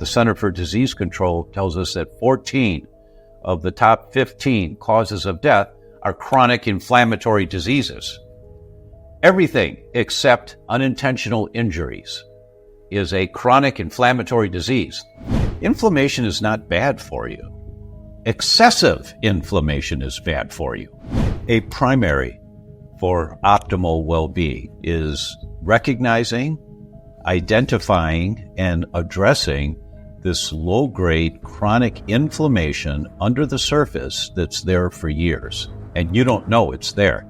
the Center for Disease Control tells us that 14 of the top 15 causes of death are chronic inflammatory diseases. Everything except unintentional injuries is a chronic inflammatory disease. Inflammation is not bad for you. Excessive inflammation is bad for you. A primary for optimal well-being is recognizing, identifying, and addressing this low-grade chronic inflammation under the surface that's there for years, and you don't know it's there.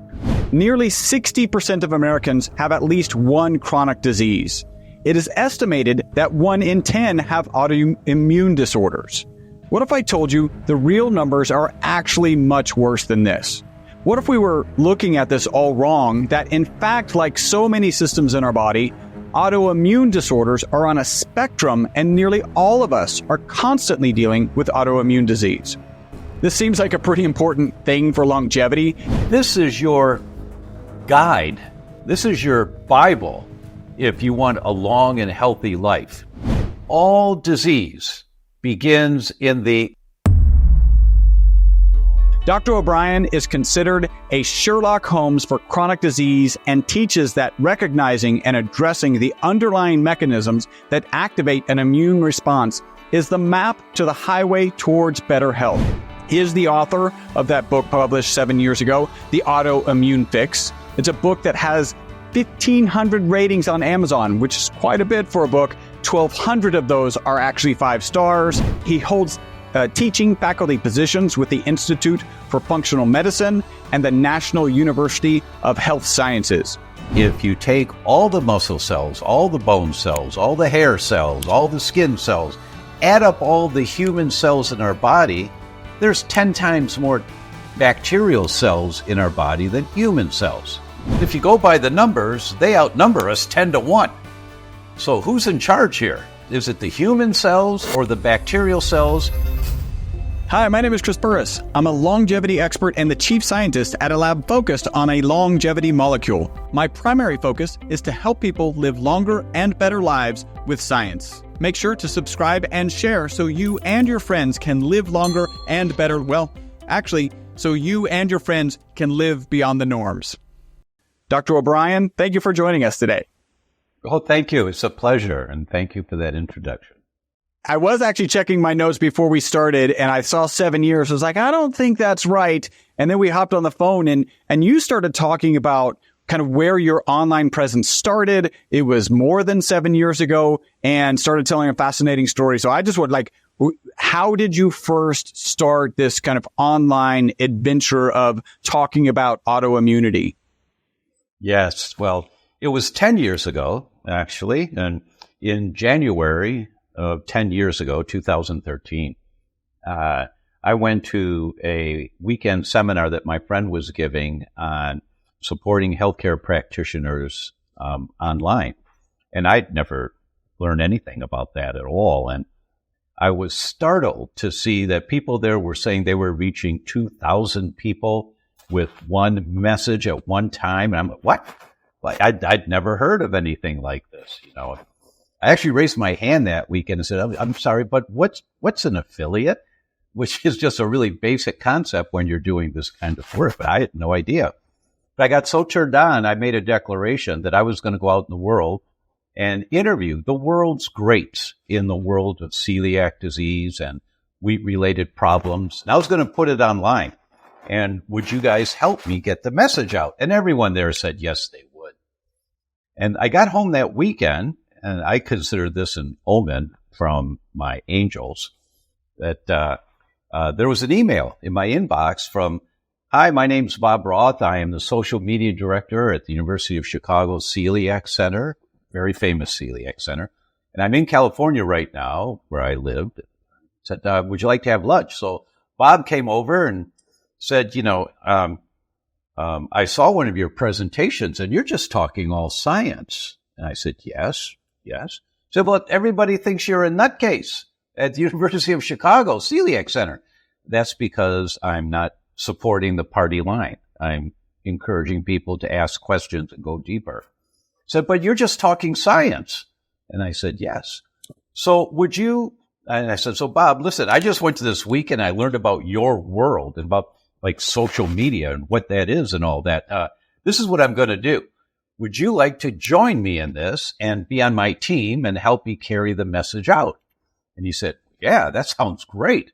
Nearly 60% of Americans have at least one chronic disease. It is estimated that 1 in 10 have autoimmune disorders. What if I told you the real numbers are actually much worse than this? What if we were looking at this all wrong, that in fact, like so many systems in our body, autoimmune disorders are on a spectrum and nearly all of us are constantly dealing with autoimmune disease? This seems like a pretty important thing for longevity. This is your guide. This is your Bible if you want a long and healthy life. All disease begins in the... Dr. O'Brien is considered a Sherlock Holmes for chronic disease and teaches that recognizing and addressing the underlying mechanisms that activate an immune response is the map to the highway towards better health. He is the author of that book published 7 years ago, The Autoimmune Fix. It's a book that has 1,500 ratings on Amazon, which is quite a bit for a book. 1,200 of those are actually 5 stars. He holds teaching faculty positions with the Institute for Functional Medicine and the National University of Health Sciences. If you take all the muscle cells, all the bone cells, all the hair cells, all the skin cells, add up all the human cells in our body, there's 10 times more bacterial cells in our body than human cells. If you go by the numbers, they outnumber us 10 to 1. So who's in charge here? Is it the human cells or the bacterial cells? Hi, my name is Chris Burris. I'm a longevity expert and the chief scientist at a lab focused on a longevity molecule. My primary focus is to help people live longer and better lives with science. Make sure to subscribe and share so you and your friends can live longer and better. Well, actually, so you and your friends can live beyond the norms. Dr. O'Brien, thank you for joining us today. Oh, thank you. It's a pleasure. And thank you for that introduction. I was actually checking my notes before we started and I saw 7 years. I was like, I don't think that's right. And then we hopped on the phone and you started talking about kind of where your online presence started. It was more than 7 years ago and started telling a fascinating story. So I just would like, how did you first start this kind of online adventure of talking about autoimmunity? Yes. Well, it was 10 years ago, actually. And in January of 10 years ago, 2013, I went to a weekend seminar that my friend was giving on supporting healthcare practitioners online. And I'd never learned anything about that at all. And I was startled to see that people there were saying they were reaching 2,000 people with one message at one time. And I'm like, what? Like, I'd never heard of anything like this, you know. I actually raised my hand that weekend and said, I'm sorry, but what's an affiliate? Which is just a really basic concept when you're doing this kind of work, but I had no idea. But I got so turned on, I made a declaration that I was going to go out in the world and interview the world's greats in the world of celiac disease and wheat-related problems. And I was going to put it online. And would you guys help me get the message out? And everyone there said, yes, they would. And I got home that weekend, and I consider this an omen from my angels, that there was an email in my inbox from, hi, my name's Bob Roth. I am the social media director at the University of Chicago Celiac Center, very famous celiac center. And I'm in California right now, where I live. Said, would you like to have lunch? So Bob came over and said, you know, I saw one of your presentations and you're just talking all science. And I said, yes. He said, well, everybody thinks you're a nutcase at the University of Chicago Celiac Center. That's because I'm not supporting the party line. I'm encouraging people to ask questions and go deeper. He said, but you're just talking science. And I said, yes. So would you And I said, so Bob, listen, I just went to this week and I learned about your world and about like social media and what that is and all that. This is what I'm going to do. Would you like to join me in this and be on my team and help me carry the message out? And he said, yeah, that sounds great.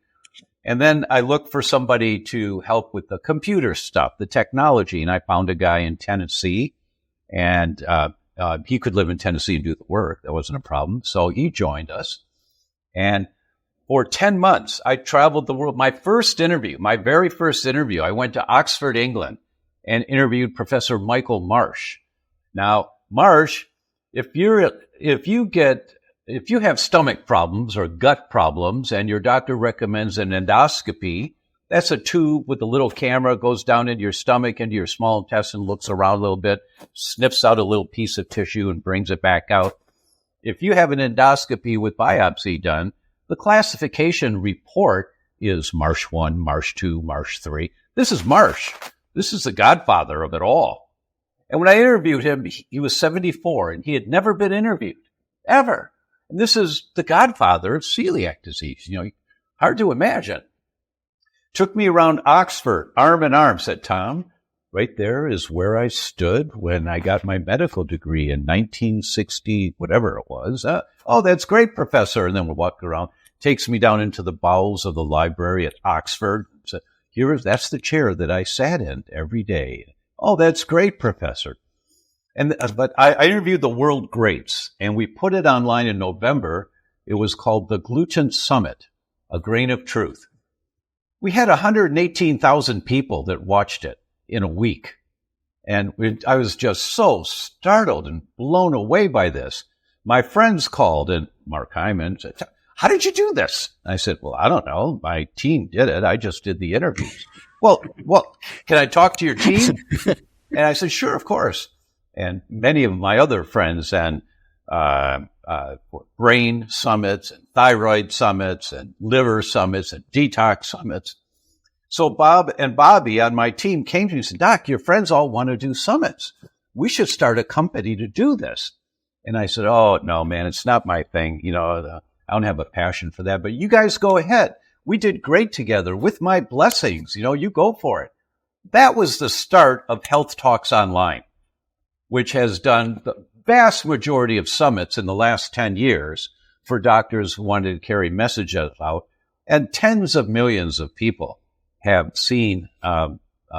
And then I looked for somebody to help with the computer stuff, the technology. And I found a guy in Tennessee, and he could live in Tennessee and do the work. That wasn't a problem. So he joined us. And for 10 months, I traveled the world. My very first interview, I went to Oxford, England, and interviewed Professor Michael Marsh. Now, Marsh, if you have stomach problems or gut problems and your doctor recommends an endoscopy, that's a tube with a little camera, goes down into your stomach, into your small intestine, looks around a little bit, sniffs out a little piece of tissue and brings it back out. If you have an endoscopy with biopsy done, the classification report is Marsh 1, Marsh 2, Marsh 3. This is Marsh. This is the godfather of it all. And when I interviewed him, he was 74 and he had never been interviewed, ever. And this is the godfather of celiac disease. Hard to imagine. Took me around Oxford, arm in arm, said, Tom, right there is where I stood when I got my medical degree in 1960, whatever it was. Oh, that's great, Professor. And then we'll walk around. Takes me down into the bowels of the library at Oxford. Said, that's the chair that I sat in every day. Oh, that's great, Professor. But I interviewed the world greats, and we put it online in November. It was called the Gluten Summit, A Grain of Truth. We had 118,000 people that watched it in a week. And I was just so startled and blown away by this. My friends called, and Mark Hyman said, how did you do this? I said, well, I don't know. My team did it. I just did the interviews. Well, can I talk to your team? And I said, sure, of course. And many of my other friends and brain summits and thyroid summits and liver summits and detox summits. So Bob and Bobby on my team came to me and said, Doc, your friends all want to do summits. We should start a company to do this. And I said, oh, no, man, it's not my thing. I don't have a passion for that, but you guys go ahead. We did great together with my blessings. You go for it. That was the start of Health Talks Online, which has done the vast majority of summits in the last 10 years for doctors who wanted to carry messages out. And tens of millions of people have seen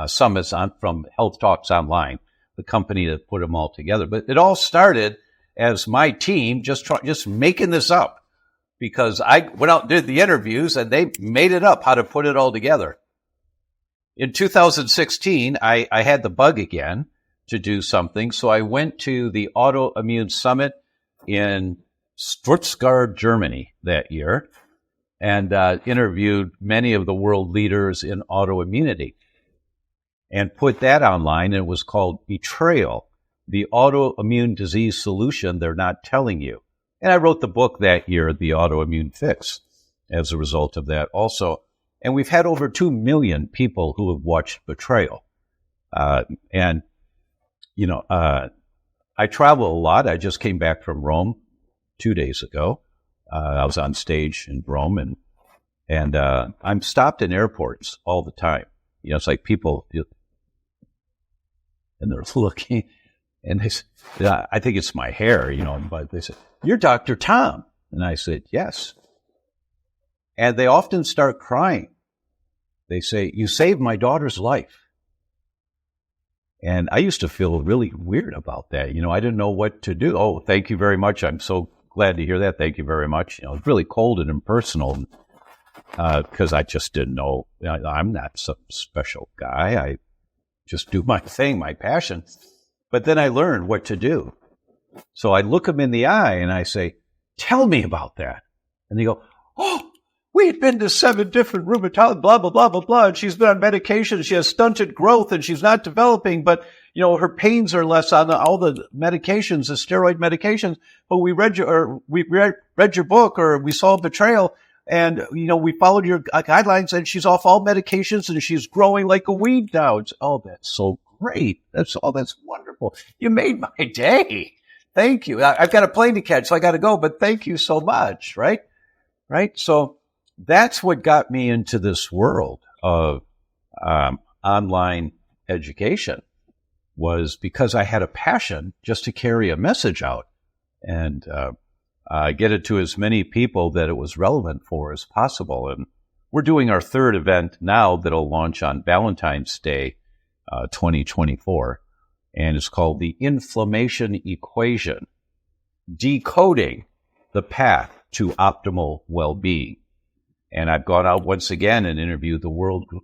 summits from Health Talks Online, the company that put them all together. But it all started as my team just making this up, because I went out and did the interviews and they made it up how to put it all together. In 2016, I had the bug again to do something. So I went to the Autoimmune Summit in Stuttgart, Germany that year, and interviewed many of the world leaders in autoimmunity and put that online. It was called Betrayal, the Autoimmune Disease Solution They're Not Telling You. And I wrote the book that year, The Autoimmune Fix, as a result of that also. And we've had over 2 million people who have watched Betrayal. I travel a lot. I just came back from Rome 2 days ago. I was on stage in Rome, and I'm stopped in airports all the time. It's like people, and they're looking, and they say, I think it's my hair, but they say, you're Dr. Tom. And I said, yes. And they often start crying. They say, you saved my daughter's life. And I used to feel really weird about that. I didn't know what to do. Oh, thank you very much. I'm so glad to hear that. Thank you very much. It's really cold and impersonal because I just didn't know. I'm not some special guy. I just do my thing, my passion. But then I learned what to do. So I look them in the eye and I say, tell me about that. And they go, oh, we had been to 7 different rheumatologists, blah, blah, blah, blah, blah. And she's been on medication. She has stunted growth and she's not developing, but, her pains are less on all the medications, the steroid medications. But we read your book, or we saw Betrayal, and, we followed your guidelines, and she's off all medications and she's growing like a weed now. That's so great. That's wonderful. You made my day. Thank you. I've got a plane to catch, so I got to go, but thank you so much, right? right? So that's what got me into this world of online education, was because I had a passion just to carry a message out and get it to as many people that it was relevant for as possible. And we're doing our third event now that'll launch on Valentine's Day, 2024, and it's called the Inflammation Equation, Decoding the Path to Optimal Wellbeing. And I've gone out once again and interviewed the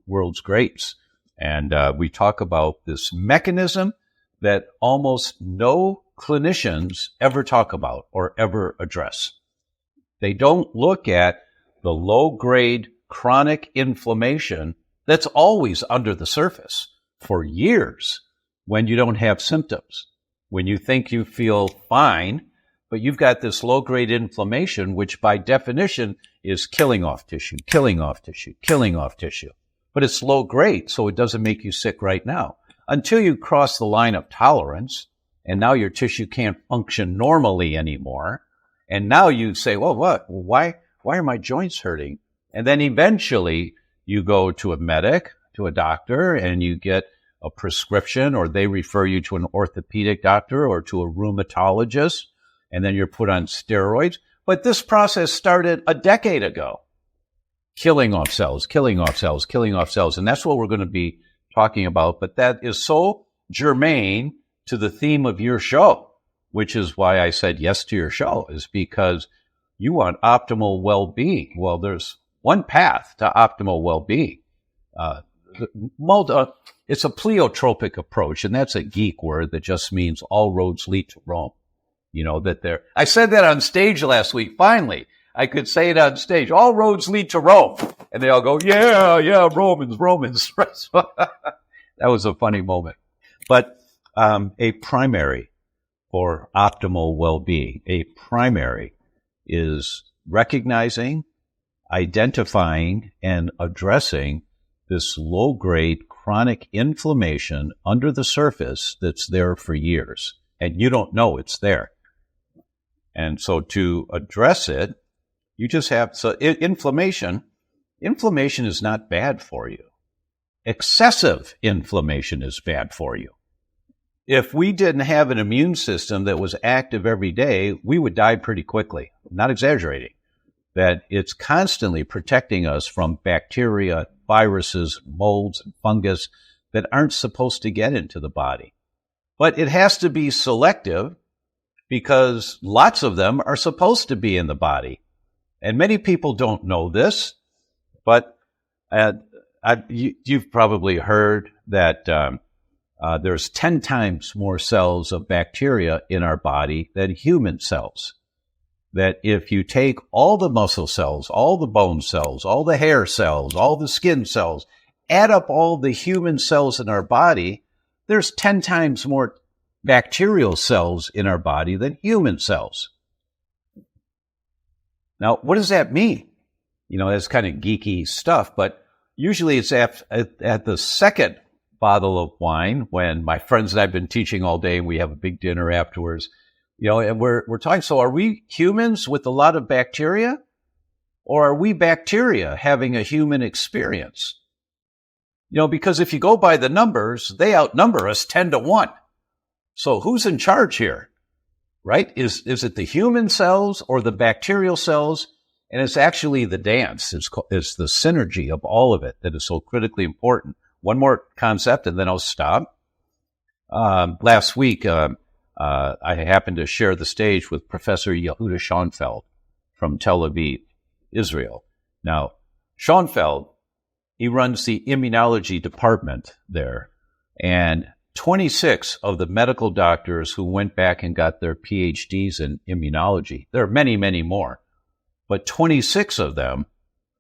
world's greats. And we talk about this mechanism that almost no clinicians ever talk about or ever address. They don't look at the low-grade chronic inflammation that's always under the surface for years when you don't have symptoms, when you think you feel fine, but you've got this low-grade inflammation, which by definition is killing off tissue, killing off tissue, killing off tissue. But it's low-grade, so it doesn't make you sick right now. Until you cross the line of tolerance, and now your tissue can't function normally anymore, and now you say, well, what? Why are my joints hurting? And then eventually you go to a medic, to a doctor, and you get a prescription, or they refer you to an orthopedic doctor or to a rheumatologist, and then you're put on steroids. But this process started a decade ago. Killing off cells, killing off cells, killing off cells. And that's what we're going to be talking about. But that is so germane to the theme of your show, which is why I said yes to your show, is because you want optimal well-being. Well, there's one path to optimal well-being. It's a pleiotropic approach, and that's a geek word that just means all roads lead to Rome. You know, I said that on stage last week. Finally, I could say it on stage. All roads lead to Rome. And they all go, yeah, Romans. That was a funny moment. But a primary for optimal well-being, a primary is recognizing, identifying, and addressing this low-grade chronic inflammation under the surface that's there for years. And you don't know it's there. And so to address it, you just have, inflammation is not bad for you. Excessive inflammation is bad for you. If we didn't have an immune system that was active every day, we would die pretty quickly. I'm not exaggerating. That it's constantly protecting us from bacteria, viruses, molds, and fungus that aren't supposed to get into the body. But it has to be selective because lots of them are supposed to be in the body. And many people don't know this, but you've probably heard that there's 10 times more cells of bacteria in our body than human cells. That if you take all the muscle cells, all the bone cells, all the hair cells, all the skin cells, add up all the human cells in our body, there's 10 times more bacterial cells in our body than human cells. Now, what does that mean? You know, that's kind of geeky stuff, but usually it's at the second bottle of wine when my friends and I have been teaching all day and we have a big dinner afterwards, you know, and we're talking, so are we humans with a lot of bacteria, or are we bacteria having a human experience? You know, because if you go by the numbers, they outnumber us 10-1. So who's in charge here, right? Is it the human cells or the bacterial cells? And it's actually the dance. It's the synergy of all of it that is so critically important. One more concept, and then I'll stop. Last week, I happened to share the stage with Professor Yehuda Schoenfeld from Tel Aviv, Israel. Now, Schoenfeld, he runs the immunology department there, and 26 of the medical doctors who went back and got their PhDs in immunology, there are many, many more, but 26 of them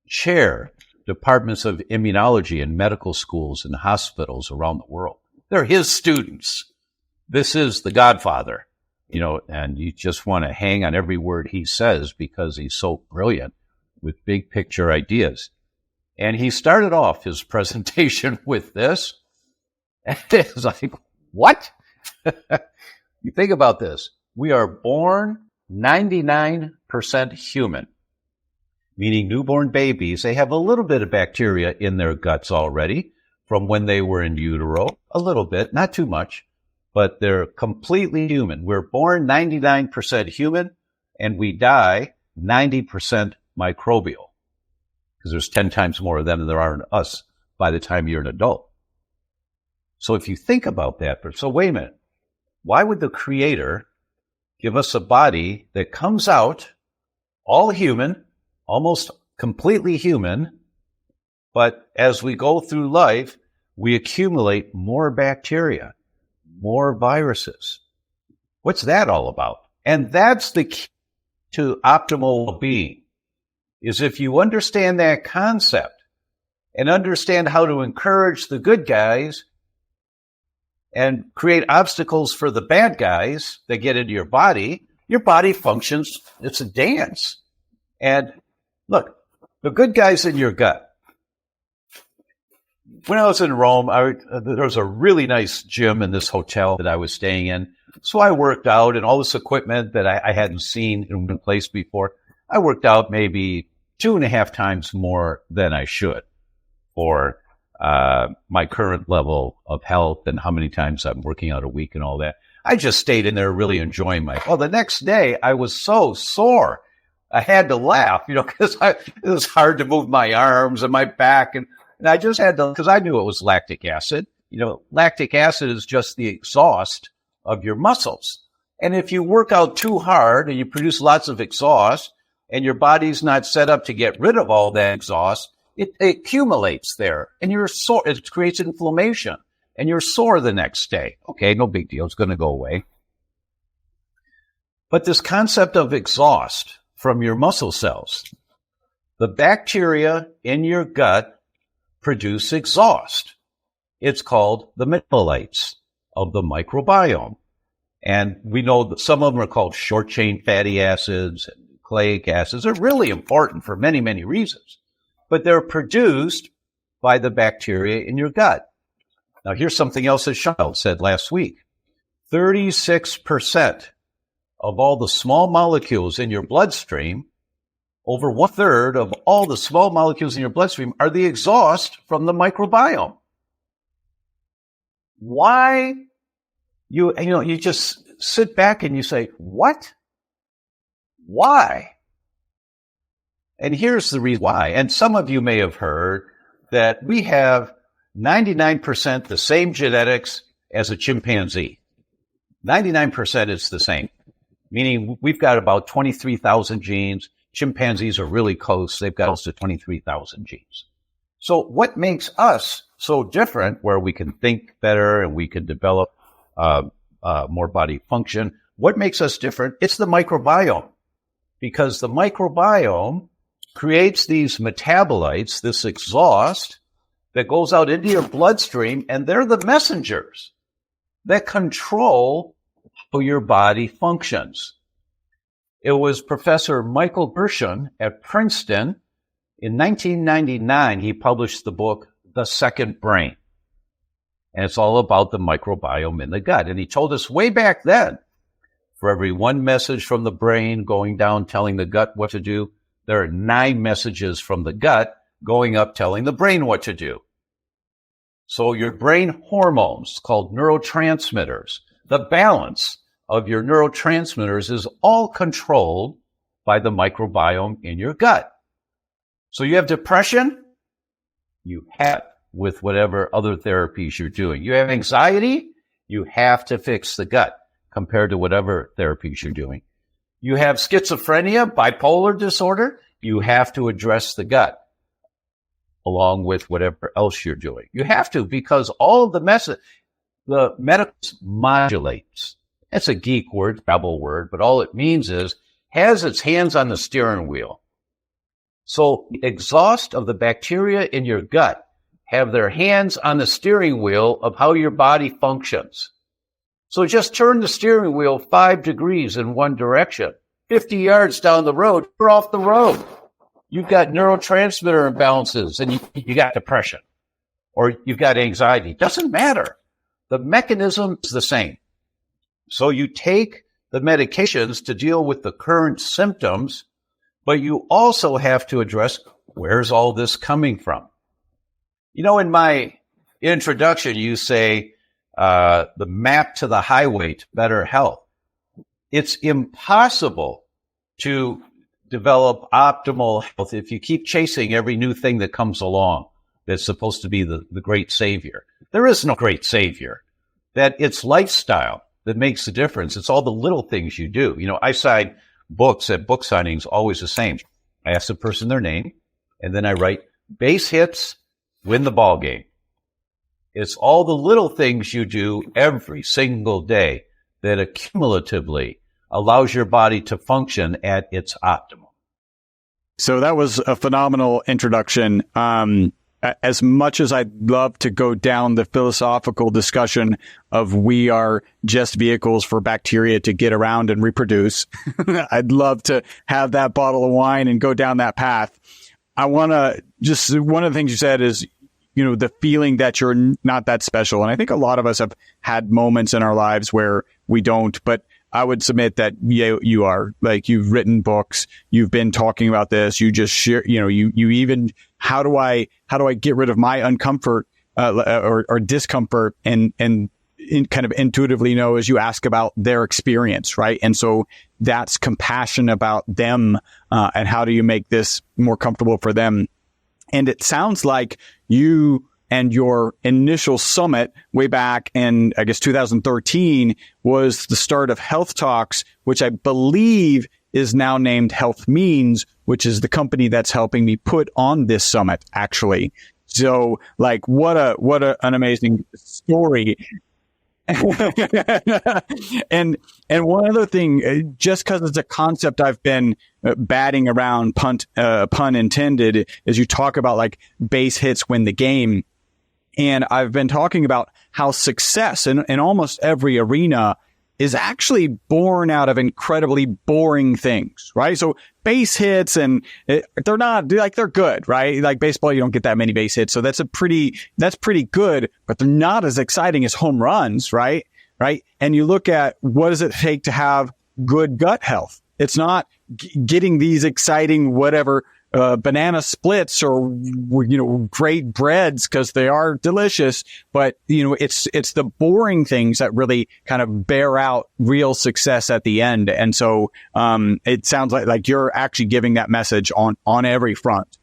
chair departments of immunology in medical schools and hospitals around the world. They're his students. This is the Godfather, you know, and you just want to hang on every word he says because he's so brilliant with big picture ideas. And he started off his presentation with this. And it was like, what? You think about this. We are born 99% human. meaning newborn babies, they have a little bit of bacteria in their guts already from when they were in utero, a little bit, not too much, but they're completely human. We're born 99% human, and we die 90% microbial, because there's 10 times more of them than there are in us by the time you're an adult. So if you think about that, so wait a minute, why would the Creator give us a body that comes out all human, almost completely human, but as we go through life, we accumulate more bacteria, more viruses? What's that all about? And that's the key to optimal well-being, is if you understand that concept and understand how to encourage the good guys and create obstacles for the bad guys that get into your body functions. It's a dance. And look, the good guys in your gut. When I was in Rome, there was a really nice gym in this hotel that I was staying in. So I worked out, and all this equipment that I hadn't seen in one place before, I worked out maybe 2.5 times more than I should for my current level of health and how many times I'm working out a week and all that. I just stayed in there really enjoying well, the next day I was so sore. I had to laugh, because it was hard to move my arms and my back. And I just had to, because I knew it was lactic acid. Lactic acid is just the exhaust of your muscles. And if you work out too hard and you produce lots of exhaust and your body's not set up to get rid of all that exhaust, it accumulates there and you're sore. It creates inflammation and you're sore the next day. Okay, no big deal. It's going to go away. But this concept of exhaust from your muscle cells, the bacteria in your gut produce exhaust. It's called the metabolites of the microbiome. And we know that some of them are called short-chain fatty acids and nucleic acids. They're really important for many, many reasons. But they're produced by the bacteria in your gut. Now, here's something else that Charles said last week. 36% of all the small molecules in your bloodstream, over 1/3 of all the small molecules in your bloodstream are the exhaust from the microbiome. Why? You just sit back and you say, what? Why? And here's the reason why. And some of you may have heard that we have 99% the same genetics as a chimpanzee. 99% is the same, meaning we've got about 23,000 genes. Chimpanzees are really close. They've got close to 23,000 genes. So what makes us so different, where we can think better and we can develop more body function? What makes us different? It's the microbiome, because the microbiome creates these metabolites, this exhaust that goes out into your bloodstream, and they're the messengers that control how your body functions. It was Professor Michael Gershon at Princeton. In 1999, he published the book, The Second Brain. And it's all about the microbiome in the gut. And he told us way back then, for every one message from the brain going down telling the gut what to do, there are 9 messages from the gut going up telling the brain what to do. So your brain hormones, called neurotransmitters, the balance of your neurotransmitters is all controlled by the microbiome in your gut. So you have depression, you have with whatever other therapies you're doing. You have anxiety, you have to fix the gut compared to whatever therapies you're doing. You have schizophrenia, bipolar disorder, you have to address the gut along with whatever else you're doing. You have to, because all of the medical modulates. It's a geek word, babble word, but all it means is has its hands on the steering wheel. So the exhaust of the bacteria in your gut have their hands on the steering wheel of how your body functions. So just turn the steering wheel 5 degrees in one direction. 50 yards down the road, you're off the road. You've got neurotransmitter imbalances and you got depression or you've got anxiety. Doesn't matter. The mechanism is the same. So you take the medications to deal with the current symptoms, But you also have to address, where's all this coming from? In my introduction, you say the map to the highway to better health. It's impossible to develop optimal health if you keep chasing every new thing that comes along that's supposed to be the great savior. There is no great savior. That it's lifestyle that makes the difference. It's all the little things you do. I sign books at book signings always the same. I ask the person their name, and then I write base hits, win the ball game. It's all the little things you do every single day that accumulatively allows your body to function at its optimum. So that was a phenomenal introduction. As much as I'd love to go down the philosophical discussion of we are just vehicles for bacteria to get around and reproduce, I'd love to have that bottle of wine and go down that path. I want to just, one of the things you said is, the feeling that you're not that special. And I think a lot of us have had moments in our lives where we don't, but I would submit that you are. Like, you've written books, you've been talking about this, you just share, you even, how do I get rid of my uncomfort or discomfort and kind of intuitively know as you ask about their experience, right? And so that's compassion about them and how do you make this more comfortable for them? And it sounds like you and your initial summit way back in, I guess, 2013 was the start of Health Talks, which I believe is now named Health Means, which is the company that's helping me put on this summit, actually. So, like, what an amazing story. And one other thing, just because it's a concept I've been batting around, pun intended, is you talk about like base hits win the game. And I've been talking about how success in almost every arena is actually born out of incredibly boring things, right? So base hits, and they're not like, they're good, right? Like baseball, you don't get that many base hits. So that's pretty good, but they're not as exciting as home runs, right? Right. And you look at what does it take to have good gut health? It's not getting these exciting, whatever, banana splits or, great breads, because they are delicious. But, it's the boring things that really kind of bear out real success at the end. And so, it sounds like you're actually giving that message on every front.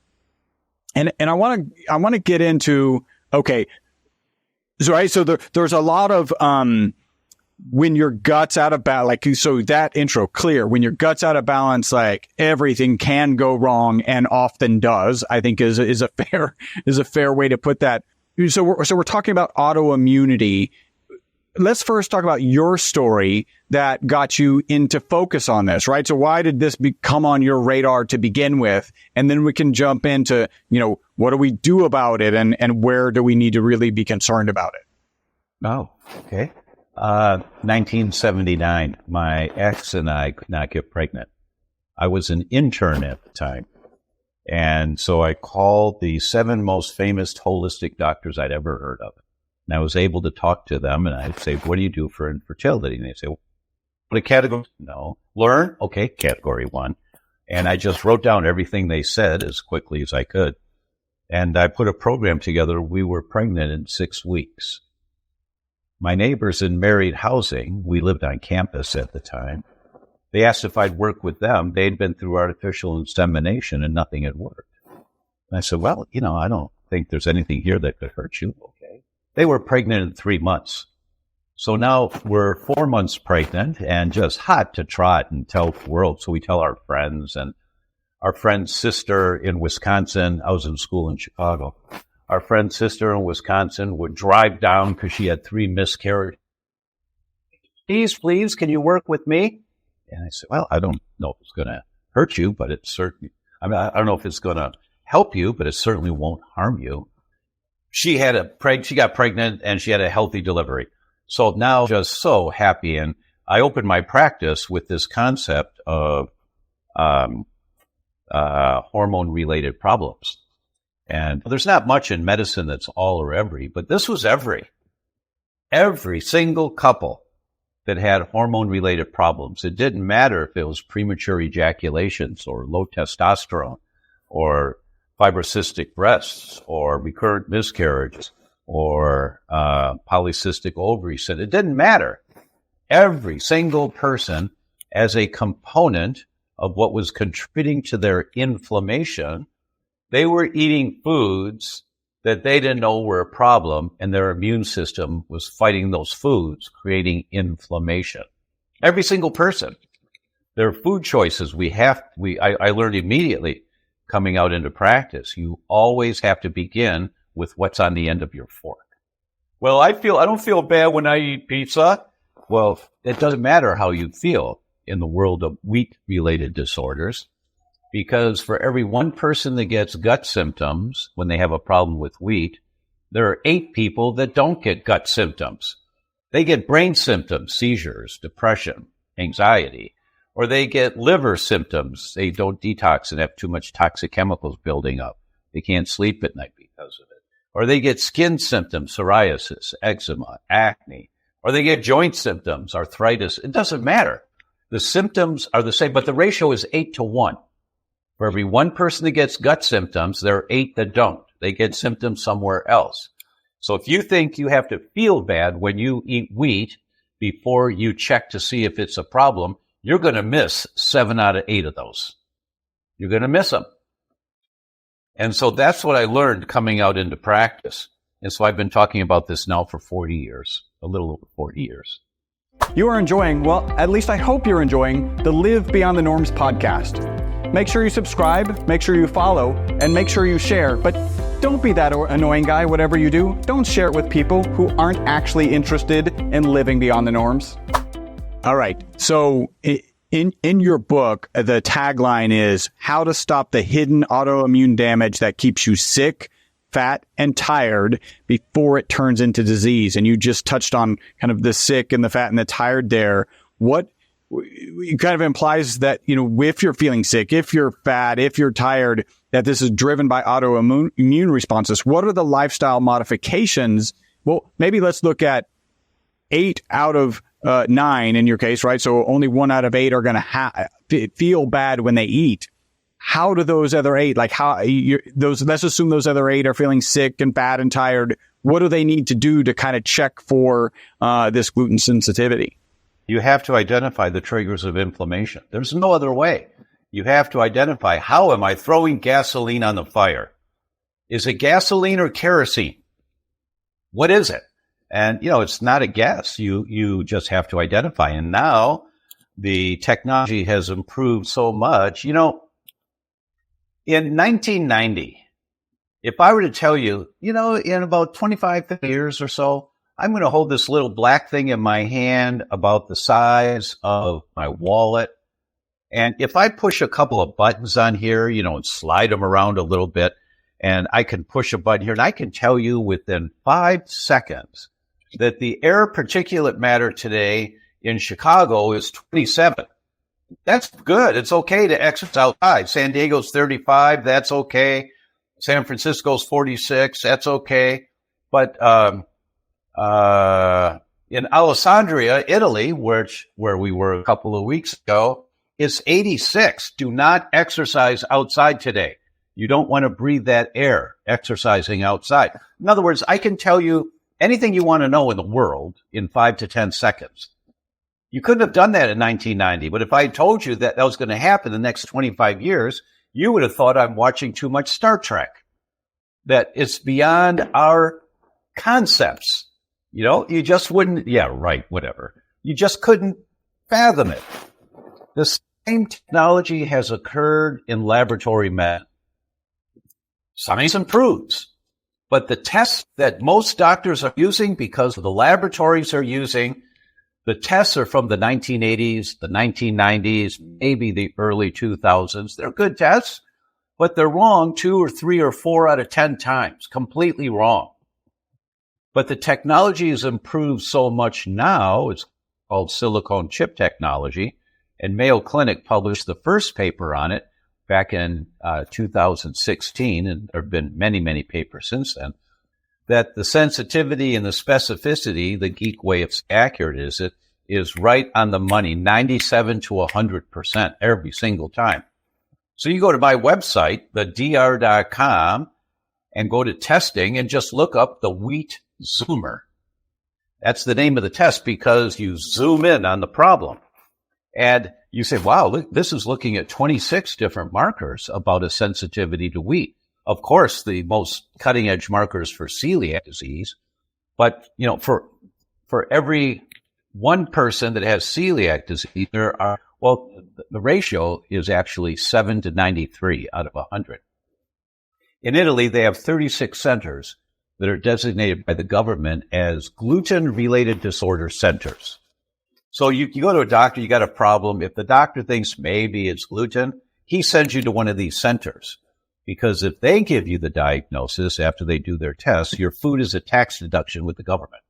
And I want to get into, okay. So, right. So there's a lot of, when your gut's out of balance, like, so that intro clear, when your gut's out of balance, like everything can go wrong and often does, I think is a fair way to put that. So we're talking about autoimmunity. Let's first talk about your story that got you into focus on this, right? So why did this come on your radar to begin with? And then we can jump into, what do we do about it and where do we need to really be concerned about it? Oh, okay. 1979, my ex and I could not get pregnant. I was an intern at the time. And so I called the 7 most famous holistic doctors I'd ever heard of. And I was able to talk to them, and I'd say, what do you do for infertility? And they'd say, what a category? No. Learn? Okay, category 1. And I just wrote down everything they said as quickly as I could. And I put a program together. We were pregnant in 6 weeks. My neighbors in married housing, we lived on campus at the time, they asked if I'd work with them. They'd been through artificial insemination and nothing had worked. And I said, well, I don't think there's anything here that could hurt you. Okay. They were pregnant in 3 months. So now we're 4 months pregnant and just hot to trot and tell the world. So we tell our friends, and our friend's sister in Wisconsin, I was in school in Chicago. Our friend's sister in Wisconsin would drive down because she had 3 miscarriages. Please, can you work with me? And I said, well, I don't know if it's going to hurt you, but it's certainly, I don't know if it's going to help you, but it certainly won't harm you. She got pregnant and she had a healthy delivery. So now just so happy. And I opened my practice with this concept of hormone-related problems. And there's not much in medicine that's all or every, but this was every single couple that had hormone-related problems. It didn't matter if it was premature ejaculations or low testosterone or fibrocystic breasts or recurrent miscarriages or polycystic ovaries. And it didn't matter. Every single person, as a component of what was contributing to their inflammation, they were eating foods that they didn't know were a problem, and their immune system was fighting those foods, creating inflammation. Every single person. Their food choices, I learned immediately coming out into practice, you always have to begin with what's on the end of your fork. Well, I don't feel bad when I eat pizza. Well, it doesn't matter how you feel in the world of wheat-related disorders, because for every one person that gets gut symptoms when they have a problem with wheat, there are 8 people that don't get gut symptoms. They get brain symptoms, seizures, depression, anxiety, or they get liver symptoms. They don't detox and have too much toxic chemicals building up. They can't sleep at night because of it. Or they get skin symptoms, psoriasis, eczema, acne, or they get joint symptoms, arthritis. It doesn't matter. The symptoms are the same, but the ratio is 8-to-1. For every one person that gets gut symptoms, there are 8 that don't. They get symptoms somewhere else. So if you think you have to feel bad when you eat wheat before you check to see if it's a problem, you're going to miss 7 out of 8 of those. You're going to miss them. And so that's what I learned coming out into practice. And so I've been talking about this now for 40 years, a little over 40 years. You are enjoying, well, at least I hope you're enjoying, the Live Beyond the Norms podcast. Make sure you subscribe, make sure you follow, and make sure you share. But don't be that annoying guy, whatever you do. Don't share it with people who aren't actually interested in living beyond the norms. All right. So in your book, the tagline is how to stop the hidden autoimmune damage that keeps you sick, fat, and tired before it turns into disease. And you just touched on kind of the sick and the fat and the tired there. What it kind of implies that, if you're feeling sick, if you're fat, if you're tired, that this is driven by autoimmune responses. What are the lifestyle modifications? Well, maybe let's look at 8 out of 9 in your case, right? So only 1 out of 8 are going to feel bad when they eat. How do those other 8, let's assume those other 8 are feeling sick and fat and tired. What do they need to do to kind of check for this gluten sensitivity? You have to identify the triggers of inflammation. There's no other way. You have to identify, how am I throwing gasoline on the fire? Is it gasoline or kerosene? What is it? And, it's not a guess. You just have to identify. And now the technology has improved so much. In 1990, if I were to tell you, in about 25, 50 years or so, I'm going to hold this little black thing in my hand about the size of my wallet. And if I push a couple of buttons on here, and slide them around a little bit, and I can push a button here, and I can tell you within 5 seconds that the air particulate matter today in Chicago is 27. That's good. It's okay to exercise outside. San Diego's 35. That's okay. San Francisco's 46. That's okay. But in Alessandria, Italy, where we were a couple of weeks ago, it's 86. Do not exercise outside today. You don't want to breathe that air exercising outside. In other words, I can tell you anything you want to know in the world in 5 to 10 seconds. You couldn't have done that in 1990, but if I told you that was going to happen in the next 25 years, you would have thought I'm watching too much Star Trek, that it's beyond our concepts. You just wouldn't, whatever. You just couldn't fathom it. The same technology has occurred in laboratory medicine. Science improves, but the tests that most doctors are using, because the laboratories are using, the tests are from the 1980s, the 1990s, maybe the early 2000s. They're good tests, but they're wrong 2 or 3 or 4 out of 10 times, completely wrong. But the technology has improved so much now, it's called silicone chip technology, and Mayo Clinic published the first paper on it back in 2016, and there have been many, many papers since then, that the sensitivity and the specificity, the geek way of accurate is it, is right on the money, 97 to 100% every single time. So you go to my website, thedr.com, and go to testing and just look up the wheat zoomer. That's the name of the test because you zoom in on the problem. And you say, wow, look, this is looking at 26 different markers about a sensitivity to wheat. Of course, the most cutting edge markers for celiac disease. But, for every one person that has celiac disease, the ratio is actually 7 to 93 out of 100. In Italy, they have 36 centers that are designated by the government as gluten-related disorder centers. So you go to a doctor, you got a problem. If the doctor thinks maybe it's gluten, he sends you to one of these centers. Because if they give you the diagnosis after they do their tests, your food is a tax deduction with the government.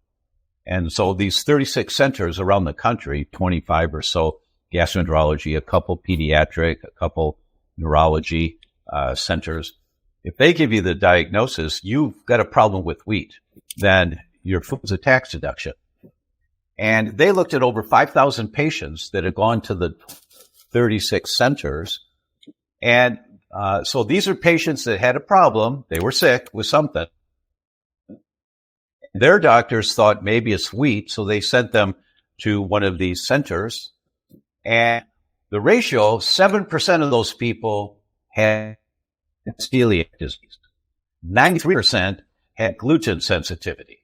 And so these 36 centers around the country, 25 or so gastroenterology, a couple pediatric, a couple neurology centers, if they give you the diagnosis, you've got a problem with wheat, then your food is a tax deduction. And they looked at over 5,000 patients that had gone to the 36 centers. And so these are patients that had a problem. They were sick with something. Their doctors thought maybe it's wheat, so they sent them to one of these centers. And the ratio, 7% of those people had celiac disease. 93% had gluten sensitivity.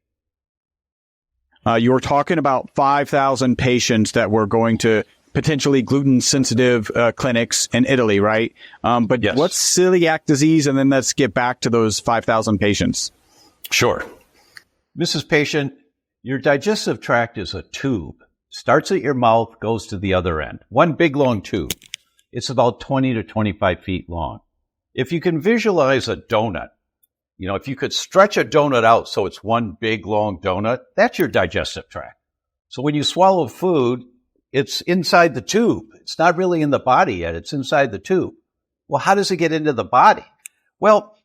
You were talking about 5,000 patients that were going to potentially gluten-sensitive clinics in Italy, right? But yes. What's celiac disease? And then let's get back to those 5,000 patients. Sure. Mrs. Patient, your digestive tract is a tube. Starts at your mouth, goes to the other end. One big long tube. It's about 20 to 25 feet long. If you can visualize a donut, if you could stretch a donut out so it's one big long donut, that's your digestive tract. So when you swallow food, it's inside the tube. It's not really in the body yet. It's inside the tube. Well, how does it get into the body? Well,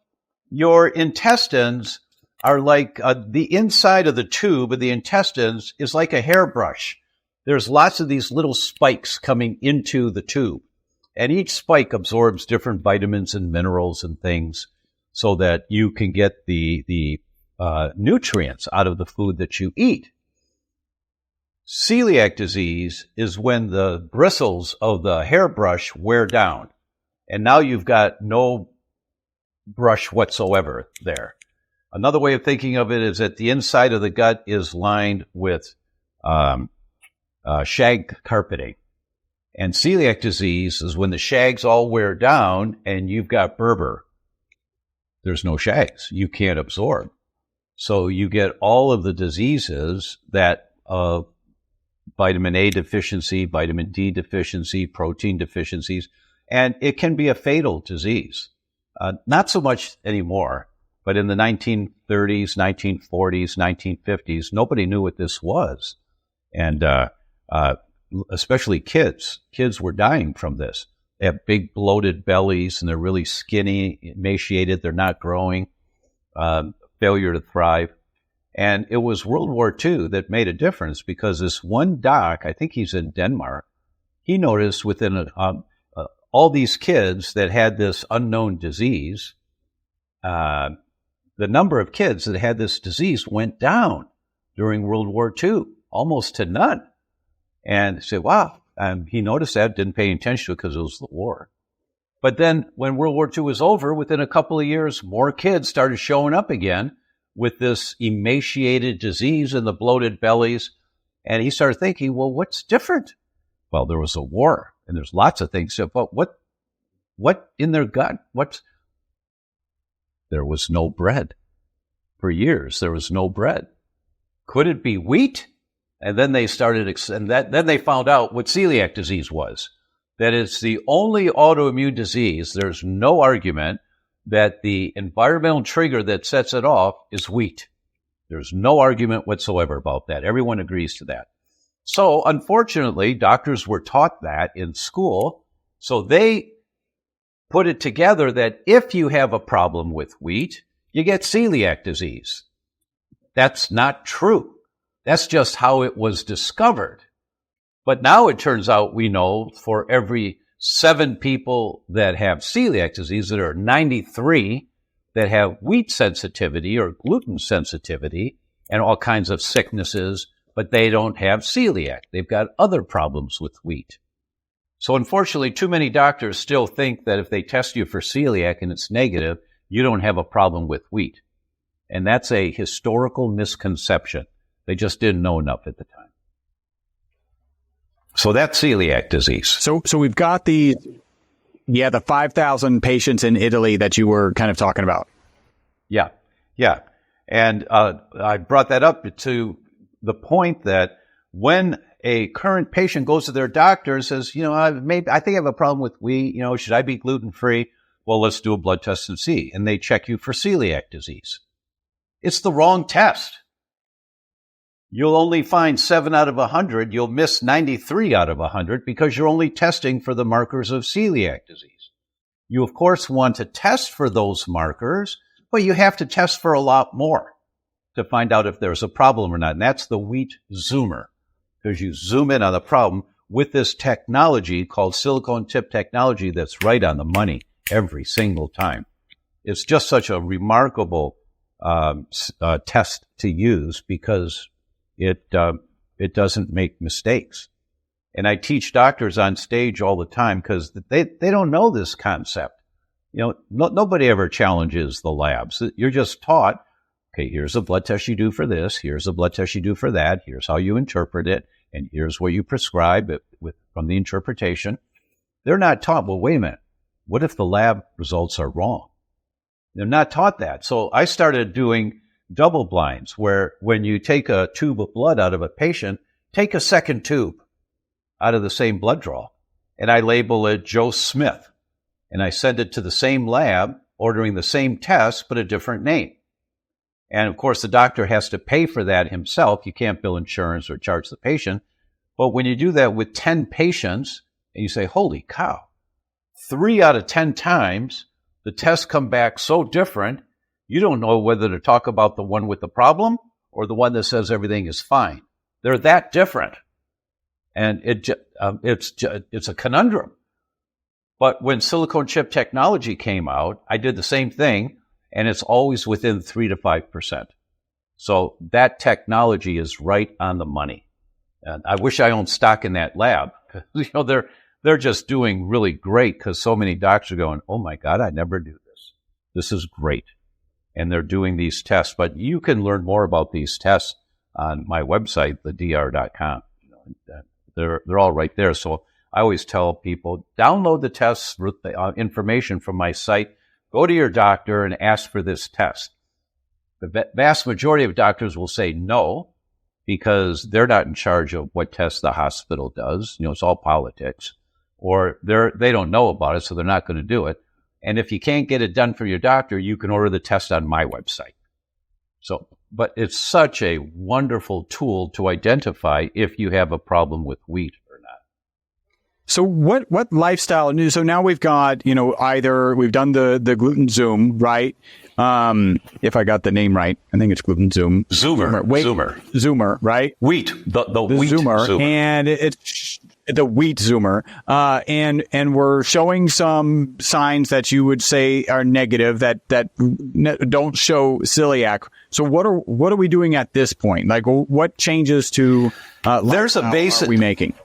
your intestines are like the inside of the tube of the intestines is like a hairbrush. There's lots of these little spikes coming into the tube. And each spike absorbs different vitamins and minerals and things so that you can get the nutrients out of the food that you eat. Celiac disease is when the bristles of the hairbrush wear down. And now you've got no brush whatsoever there. Another way of thinking of it is that the inside of the gut is lined with shag carpeting. And celiac disease is when the shags all wear down and you've got Berber. There's no shags. You can't absorb. So you get all of the diseases that vitamin A deficiency, vitamin D deficiency, protein deficiencies, and it can be a fatal disease. Not so much anymore, but in the 1930s, 1940s, 1950s, nobody knew what this was. And especially kids. Kids were dying from this. They have big bloated bellies and they're really skinny, emaciated. They're not growing, failure to thrive. And it was World War II that made a difference because this one doc, I think he's in Denmark, he noticed within all these kids that had this unknown disease, the number of kids that had this disease went down during World War II, almost to none. And said, wow, he noticed that, didn't pay attention to it because it was the war. But then when World War II was over, within a couple of years, more kids started showing up again with this emaciated disease and the bloated bellies. And he started thinking, well, what's different? Well, there was a war, and there's lots of things. But what in their gut? There was no bread. For years, there was no bread. Could it be wheat? And then they then they found out what celiac disease was. That it's the only autoimmune disease. There's no argument that the environmental trigger that sets it off is wheat. There's no argument whatsoever about that. Everyone agrees to that. So, unfortunately, doctors were taught that in school. So they put it together that if you have a problem with wheat, you get celiac disease. That's not true. That's just how it was discovered. But now it turns out we know for every 7 people that have celiac disease, there are 93 that have wheat sensitivity or gluten sensitivity and all kinds of sicknesses, but they don't have celiac. They've got other problems with wheat. So unfortunately, too many doctors still think that if they test you for celiac and it's negative, you don't have a problem with wheat. And that's a historical misconception. They just didn't know enough at the time. So that's celiac disease. So we've got the 5,000 patients in Italy that you were kind of talking about. Yeah. And I brought that up to the point that when a current patient goes to their doctor and says, I think I have a problem with wheat, should I be gluten-free? Well, let's do a blood test and see. And they check you for celiac disease. It's the wrong test. You'll only find 7 out of 100. You'll miss 93 out of 100 because you're only testing for the markers of celiac disease. You, of course, want to test for those markers, but you have to test for a lot more to find out if there's a problem or not. And that's the wheat zoomer, because you zoom in on the problem with this technology called silicone tip technology that's right on the money every single time. It's just such a remarkable test to use because it doesn't make mistakes. And I teach doctors on stage all the time because they don't know this concept. Nobody ever challenges the labs. You're just taught, okay, here's a blood test you do for this, here's a blood test you do for that, here's how you interpret it, and here's what you prescribe from the interpretation. They're not taught, well, wait a minute, what if the lab results are wrong? They're not taught that. So I started doing double blinds where when you take a tube of blood out of a patient, take a second tube out of the same blood draw, and I label it Joe Smith. And I send it to the same lab, ordering the same test, but a different name. And of course, the doctor has to pay for that himself. You can't bill insurance or charge the patient. But when you do that with 10 patients, and you say, holy cow, 3 out of 10 times, the tests come back so different, you don't know whether to talk about the one with the problem or the one that says everything is fine. They're that different. And it's a conundrum. But when silicone chip technology came out, I did the same thing, and it's always within 3 to 5%. So that technology is right on the money. And I wish I owned stock in that lab. They're just doing really great because so many doctors are going, oh my God, I never knew this. This is great. And they're doing these tests. But you can learn more about these tests on my website, thedr.com. They're all right there. So I always tell people, download the tests information from my site, go to your doctor and ask for this test. The vast majority of doctors will say no, because they're not in charge of what test the hospital does. It's all politics. Or they don't know about it, so they're not going to do it. And if you can't get it done for your doctor, you can order the test on my website. But it's such a wonderful tool to identify if you have a problem with wheat or not. So what lifestyle? So now we've got, either we've done the gluten zoom, right? If I got the name right, I think it's gluten zoom. Zoomer, right? Wheat, the wheat zoomer. And it's the wheat zoomer. And we're showing some signs that you would say are negative that don't show celiac. So what are we doing at this point? Like, what changes to there's a basic are we making?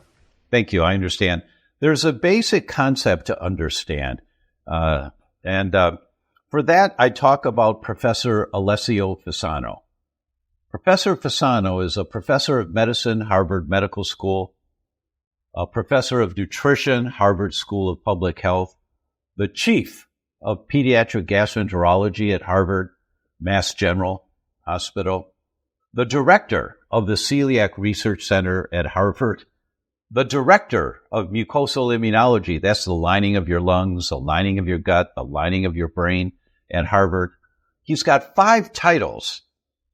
Thank you. I understand. There's a basic concept to understand. For that, I talk about Professor Alessio Fasano. Professor Fasano is a professor of medicine, Harvard Medical School, a professor of nutrition, Harvard School of Public Health, the chief of pediatric gastroenterology at Harvard Mass General Hospital, the director of the Celiac Research Center at Harvard, the director of mucosal immunology, that's the lining of your lungs, the lining of your gut, the lining of your brain at Harvard. He's got 5 titles.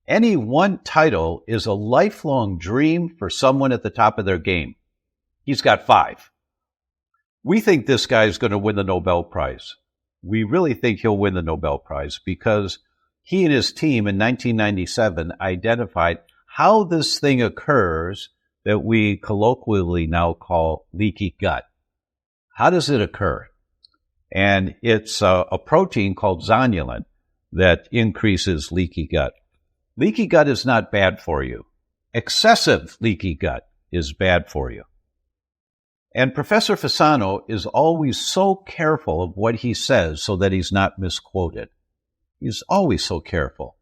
Any one title is a lifelong dream for someone at the top of their game. He's got 5. We think this guy is going to win the Nobel Prize. We really think he'll win the Nobel Prize because he and his team in 1997 identified how this thing occurs that we colloquially now call leaky gut. How does it occur? And it's a protein called zonulin that increases leaky gut. Leaky gut is not bad for you. Excessive leaky gut is bad for you. And Professor Fasano is always so careful of what he says so that he's not misquoted. He's always so careful.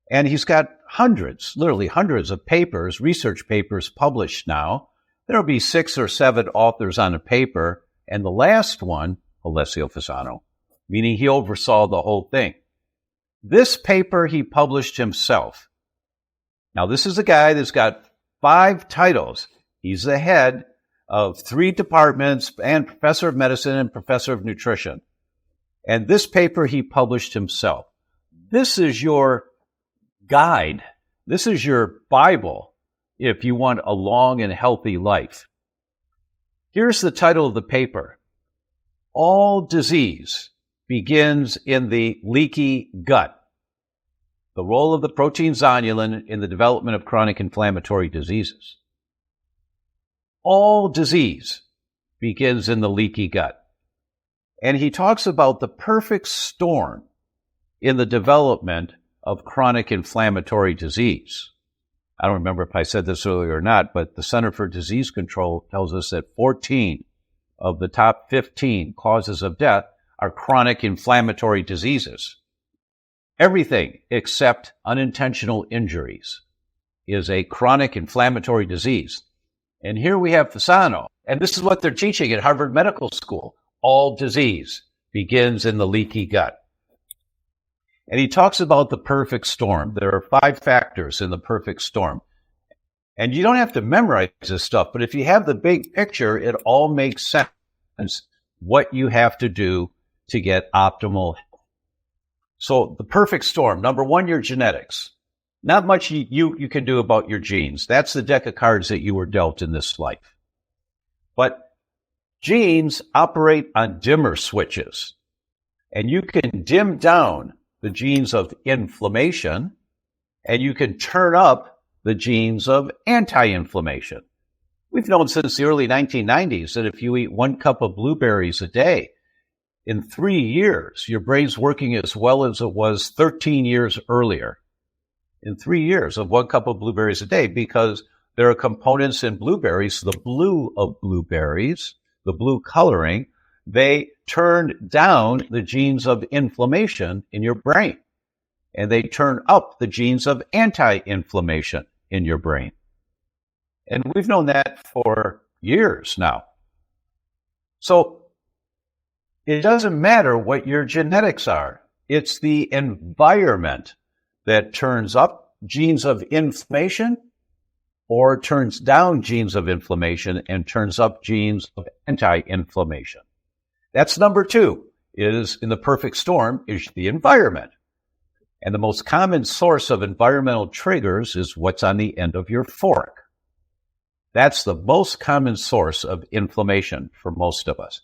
And he's got hundreds, literally hundreds of papers, research papers published now. There'll be 6 or 7 authors on a paper, and the last one, Alessio Fasano, meaning he oversaw the whole thing. This paper he published himself. Now, this is a guy that's got 5 titles. He's the head of 3 departments and professor of medicine and professor of nutrition. And this paper he published himself. This is your guide. This is your Bible if you want a long and healthy life. Here's the title of the paper. All disease begins in the leaky gut. The role of the protein zonulin in the development of chronic inflammatory diseases. All disease begins in the leaky gut. And he talks about the perfect storm in the development of chronic inflammatory disease. I don't remember if I said this earlier or not, but the Center for Disease Control tells us that 14 of the top 15 causes of death are chronic inflammatory diseases. Everything except unintentional injuries is a chronic inflammatory disease. And here we have Fasano, and this is what they're teaching at Harvard Medical School. All disease begins in the leaky gut. And he talks about the perfect storm. There are 5 factors in the perfect storm. And you don't have to memorize this stuff, but if you have the big picture, it all makes sense what you have to do to get optimal health. So the perfect storm, number 1, your genetics. Not much you can do about your genes. That's the deck of cards that you were dealt in this life. But genes operate on dimmer switches. And you can dim down the genes of inflammation, and you can turn up the genes of anti-inflammation. We've known since the early 1990s that if you eat 1 cup of blueberries a day, in 3 years, your brain's working as well as it was 13 years earlier. In 3 years of 1 cup of blueberries a day, because there are components in blueberries, the blue of blueberries, the blue coloring, they turn down the genes of inflammation in your brain. And they turn up the genes of anti-inflammation in your brain. And we've known that for years now. So it doesn't matter what your genetics are. It's the environment that turns up genes of inflammation or turns down genes of inflammation and turns up genes of anti-inflammation. That's number 2, is in the perfect storm, is the environment. And the most common source of environmental triggers is what's on the end of your fork. That's the most common source of inflammation for most of us.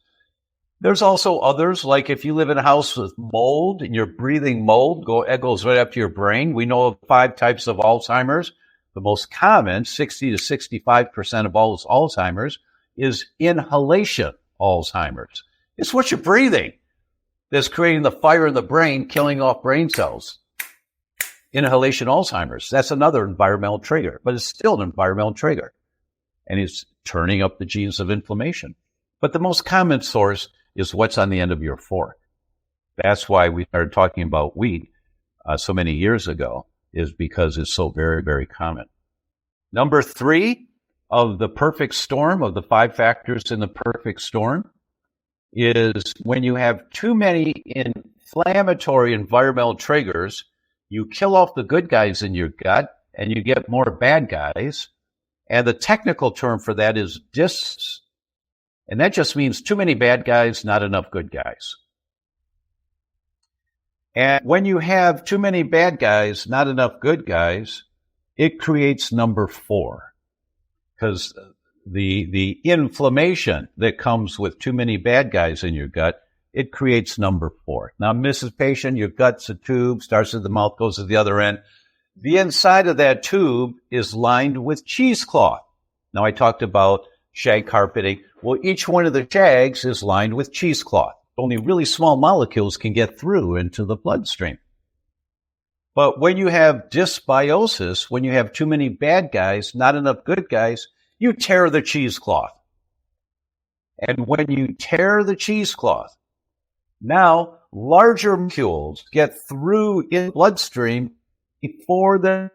There's also others, like if you live in a house with mold and you're breathing mold, it goes right up to your brain. We know of 5 types of Alzheimer's. The most common, 60 to 65% of all Alzheimer's, is inhalation Alzheimer's. It's what you're breathing that's creating the fire in the brain, killing off brain cells. Inhalation Alzheimer's, that's another environmental trigger, but it's still an environmental trigger. And it's turning up the genes of inflammation. But the most common source is what's on the end of your fork. That's why we started talking about wheat so many years ago, is because it's so very, very common. Number 3 of the perfect storm, of the 5 factors in the perfect storm, is when you have too many inflammatory environmental triggers, you kill off the good guys in your gut and you get more bad guys. And the technical term for that is dys. And that just means too many bad guys, not enough good guys. And when you have too many bad guys, not enough good guys, it creates number 4. Because the inflammation that comes with too many bad guys in your gut, it creates number 4. Now, Mrs. Patient, your gut's a tube, starts at the mouth, goes to the other end. The inside of that tube is lined with cheesecloth. Now, I talked about shag carpeting. Well, each one of the shags is lined with cheesecloth. Only really small molecules can get through into the bloodstream. But when you have dysbiosis, when you have too many bad guys, not enough good guys, you tear the cheesecloth. And when you tear the cheesecloth, now larger molecules get through in the bloodstream before they're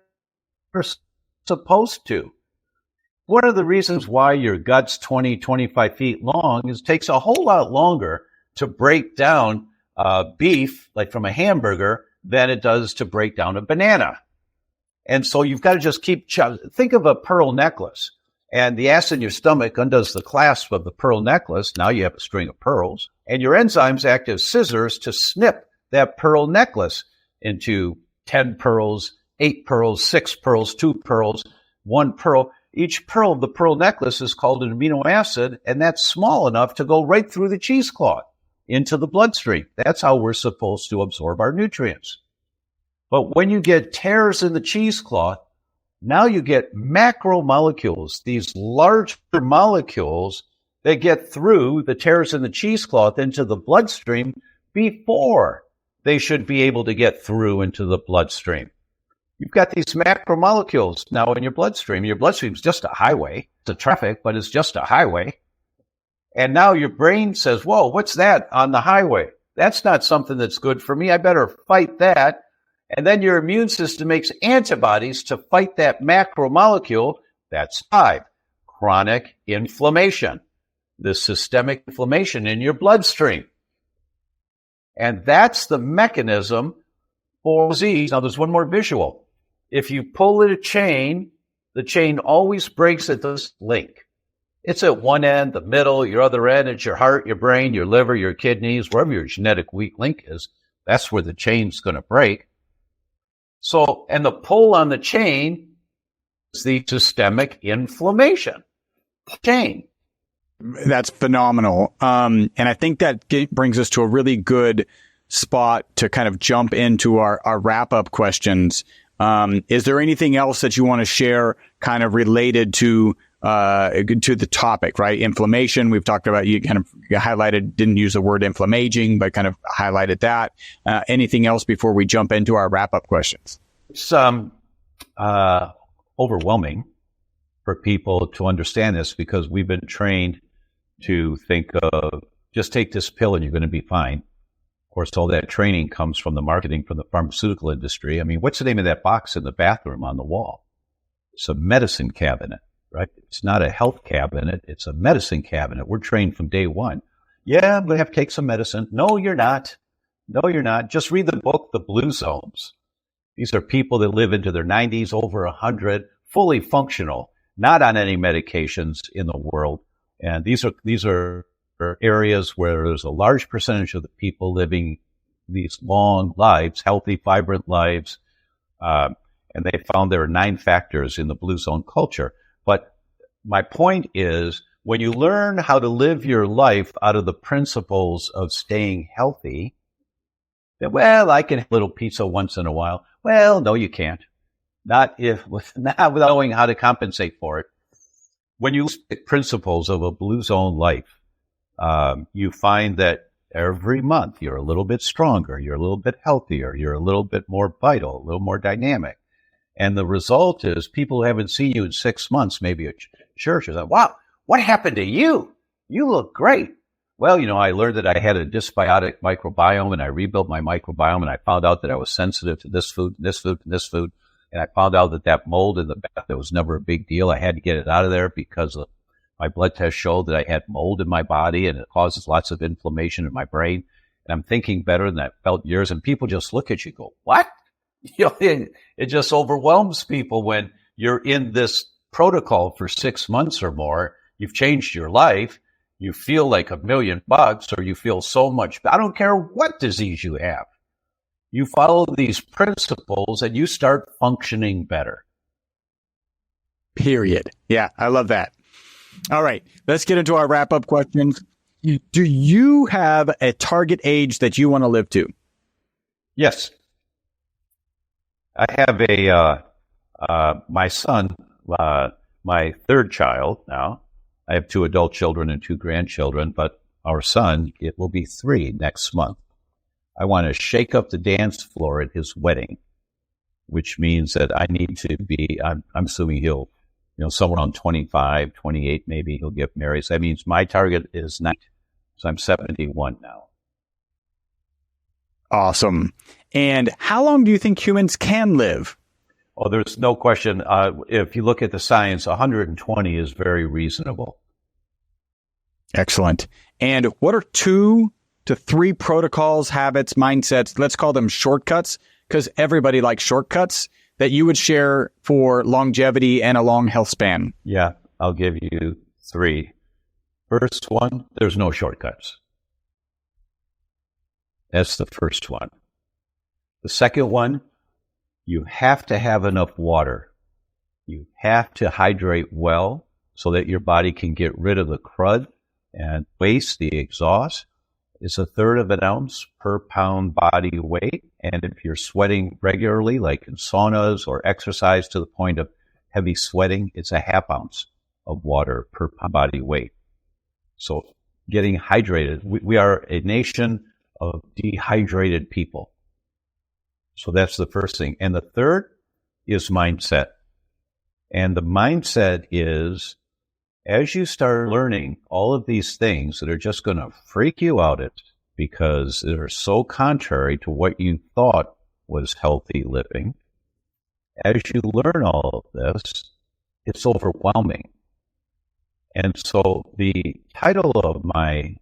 supposed to. One of the reasons why your gut's 20, 25 feet long is it takes a whole lot longer to break down beef, like from a hamburger, than it does to break down a banana. And so you've got to just think of a pearl necklace. And the acid in your stomach undoes the clasp of the pearl necklace. Now you have a string of pearls. And your enzymes act as scissors to snip that pearl necklace into 10 pearls, 8 pearls, 6 pearls, 2 pearls, 1 pearl. Each pearl of the pearl necklace is called an amino acid, and that's small enough to go right through the cheesecloth into the bloodstream. That's how we're supposed to absorb our nutrients. But when you get tears in the cheesecloth, now you get macromolecules, these larger molecules that get through the tears in the cheesecloth into the bloodstream before they should be able to get through into the bloodstream. You've got these macromolecules now in your bloodstream. Your bloodstream is just a highway. It's a traffic, but it's just a highway. And now your brain says, whoa, what's that on the highway? That's not something that's good for me. I better fight that. And then your immune system makes antibodies to fight that macromolecule. That's 5, chronic inflammation, the systemic inflammation in your bloodstream. And that's the mechanism for disease. Now, there's one more visual. If you pull a chain, the chain always breaks at this link. It's at one end, the middle, your other end, it's your heart, your brain, your liver, your kidneys, wherever your genetic weak link is. That's where the chain's going to break. So, and the pull on the chain is the systemic inflammation chain. That's phenomenal. And I think that brings us to a really good spot to kind of jump into our wrap-up questions. Is there anything else that you want to share kind of related to the topic, right? Inflammation. We've talked about, you kind of highlighted, didn't use the word inflammaging, but kind of highlighted that. Anything else before we jump into our wrap-up questions? It's overwhelming for people to understand this because we've been trained to think of just take this pill and you're going to be fine. Of course, all that training comes from the marketing from the pharmaceutical industry. I mean, what's the name of that box in the bathroom on the wall? It's a medicine cabinet, right? It's not a health cabinet. It's a medicine cabinet. We're trained from day one. Yeah, I'm going to have to take some medicine. No, you're not. No, you're not. Just read the book, The Blue Zones. These are people that live into their 90s, over 100, fully functional, not on any medications in the world. And these are areas where there's a large percentage of the people living these long lives, healthy, vibrant lives. And they found there are 9 factors in the blue zone culture. But my point is, when you learn how to live your life out of the principles of staying healthy, then, well, I can have a little pizza once in a while. Well, no, you can't. Not without knowing how to compensate for it. When you look at principles of a blue zone life, you find that every month you're a little bit stronger, you're a little bit healthier, you're a little bit more vital, a little more dynamic. And the result is people who haven't seen you in 6 months, maybe at church, are like, wow, what happened to you? You look great. Well, I learned that I had a dysbiotic microbiome, and I rebuilt my microbiome, and I found out that I was sensitive to this food, this food, and this food. And I found out that mold in the bath, that was never a big deal. I had to get it out of there because my blood test showed that I had mold in my body, and it causes lots of inflammation in my brain. And I'm thinking better than I felt years. And people just look at you and go, what? It just overwhelms people when you're in this protocol for 6 months or more. You've changed your life. You feel like $1 million, or you feel so much. I don't care what disease you have. You follow these principles and you start functioning better. Period. Yeah, I love that. All right, let's get into our wrap-up questions. Do you have a target age that you want to live to? Yes. I have my son my third child now. I have 2 adult children and 2 grandchildren, but our son, it will be 3 next month. I want to shake up the dance floor at his wedding, which means that I need to be, I'm assuming he'll, somewhere around 25, 28, maybe he'll get married. So that means my target is 9. So I'm 71 now. Awesome. And how long do you think humans can live? Oh, there's no question. If you look at the science, 120 is very reasonable. Excellent. And what are 2 to 3 protocols, habits, mindsets, let's call them shortcuts, because everybody likes shortcuts, that you would share for longevity and a long health span? Yeah, I'll give you 3. First one, there's no shortcuts. That's the first one. The second one, you have to have enough water. You have to hydrate well so that your body can get rid of the crud and waste, the exhaust. It's 1/3 of an ounce per pound body weight. And if you're sweating regularly, like in saunas or exercise to the point of heavy sweating, it's 1/2 ounce of water per pound body weight. So getting hydrated, we are a nation of dehydrated people. So that's the first thing. And the third is mindset. And the mindset is, as you start learning all of these things that are just going to freak you out because they're so contrary to what you thought was healthy living, as you learn all of this, it's overwhelming. And so the title of my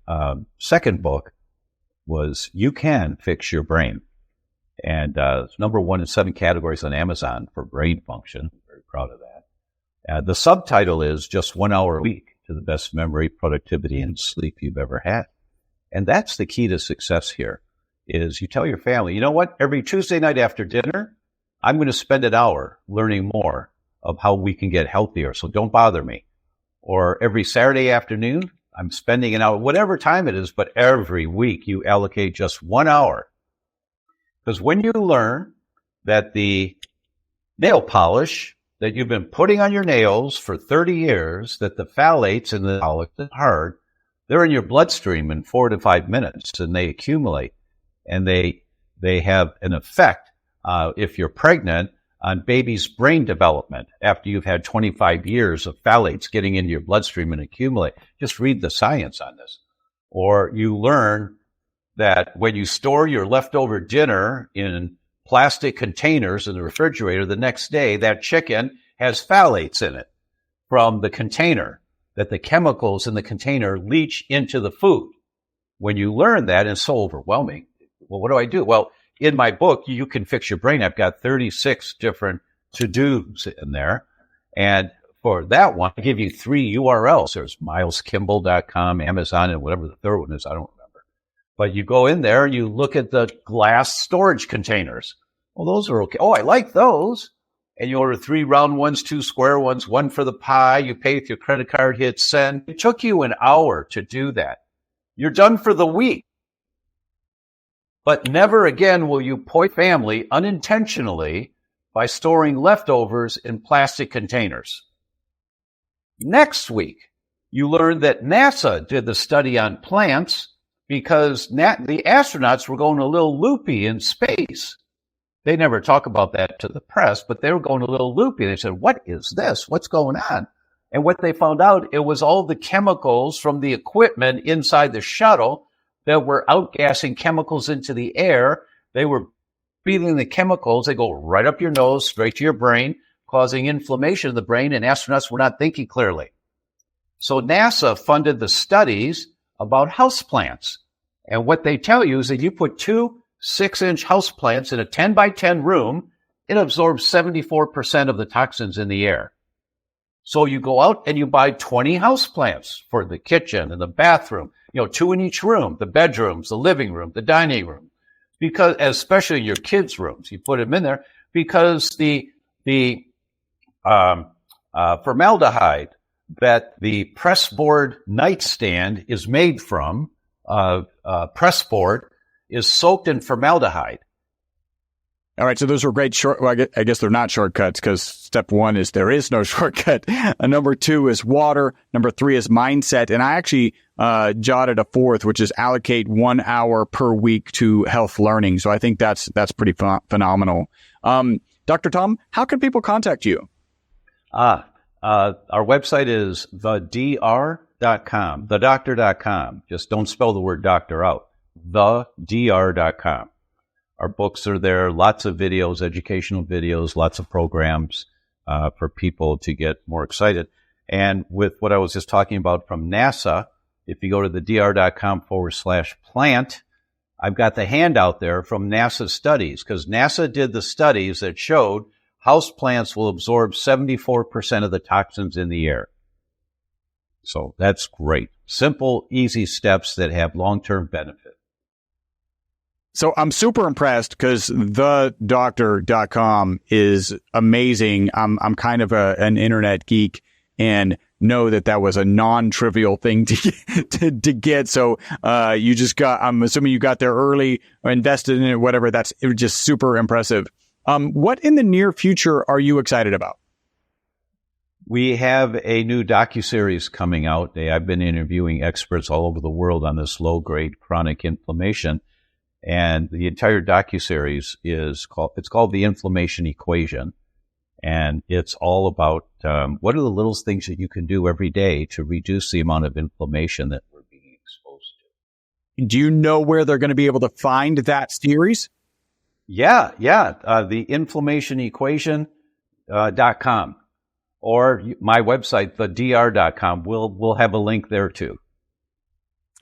second book was You Can Fix Your Brain. And it's #1 in 7 categories on Amazon for brain function. I'm very proud of that. The subtitle is Just 1 hour a week to the best memory, productivity, and sleep you've ever had. And that's the key to success here, is you tell your family, you know what, every Tuesday night after dinner, I'm going to spend an hour learning more of how we can get healthier, so don't bother me. Or every Saturday afternoon, I'm spending an hour, whatever time it is, but every week you allocate just 1 hour. Because when you learn that the nail polish that you've been putting on your nails for 30 years, that the phthalates in the polish are hard, they're in your bloodstream in 4 to 5 minutes, and they accumulate. And they have an effect, if you're pregnant, on baby's brain development after you've had 25 years of phthalates getting into your bloodstream and accumulate. Just read the science on this. Or you learn that when you store your leftover dinner in plastic containers in the refrigerator, the next day that chicken has phthalates in it from the container, that the chemicals in the container leach into the food. When you learn that, it's so overwhelming. Well, what do I do? Well, in my book, You Can Fix Your Brain, I've got 36 different to-dos in there. And for that one, I give you 3 URLs. There's mileskimball.com, Amazon, and whatever the third one is, I don't remember. But you go in there, you look at the glass storage containers. Well, those are okay. Oh, I like those. And you order 3 round ones, 2 square ones, 1 for the pie. You pay with your credit card, hit send. It took you an hour to do that. You're done for the week. But never again will you poison family unintentionally by storing leftovers in plastic containers. Next week, you learn that NASA did the study on plants because the astronauts were going a little loopy in space. They never talk about that to the press, but they were going a little loopy. They said, what is this? What's going on? And what they found out, it was all the chemicals from the equipment inside the shuttle that were outgassing chemicals into the air. They were breathing the chemicals. They go right up your nose, straight to your brain, causing inflammation in the brain, and astronauts were not thinking clearly. So NASA funded the studies about houseplants. And what they tell you is that you put 2 6-inch houseplants in a 10 by 10 room, it absorbs 74% of the toxins in the air. So you go out and you buy 20 houseplants for the kitchen and the bathroom, 2 in each room, the bedrooms, the living room, the dining room, because especially your kids' rooms, you put them in there because the formaldehyde that the pressboard nightstand is made from, pressboard, is soaked in formaldehyde. All right, so those are great I guess they're not shortcuts because step 1 is there is no shortcut. Number 2 is water. Number 3 is mindset. And I actually jotted a 4th, which is allocate 1 hour per week to health learning. So I think that's pretty phenomenal. Dr. Tom, how can people contact you? Our website is thedr.com, thedoctor.com. Just don't spell the word doctor out. Thedr.com. Our books are there, lots of videos, educational videos, lots of programs for people to get more excited. And with what I was just talking about from NASA, if you go to the dr.com/plant, I've got the handout there from NASA studies, because NASA did the studies that showed houseplants will absorb 74% of the toxins in the air. So that's great. Simple, easy steps that have long-term benefit. So I'm super impressed because thedoctor.com is amazing. I'm kind of an internet geek and know that was a non-trivial thing to get. So you just I'm assuming you got there early or invested in it, whatever. It was just super impressive. What in the near future are you excited about? We have a new docuseries coming out. I've been interviewing experts all over the world on this low-grade chronic inflammation. And the entire docuseries is called The Inflammation Equation. And it's all about what are the little things that you can do every day to reduce the amount of inflammation that we're being exposed to. Do you know where they're going to be able to find that series? Yeah. The inflammationequation.com or my website, thedr.com. We'll have a link there too.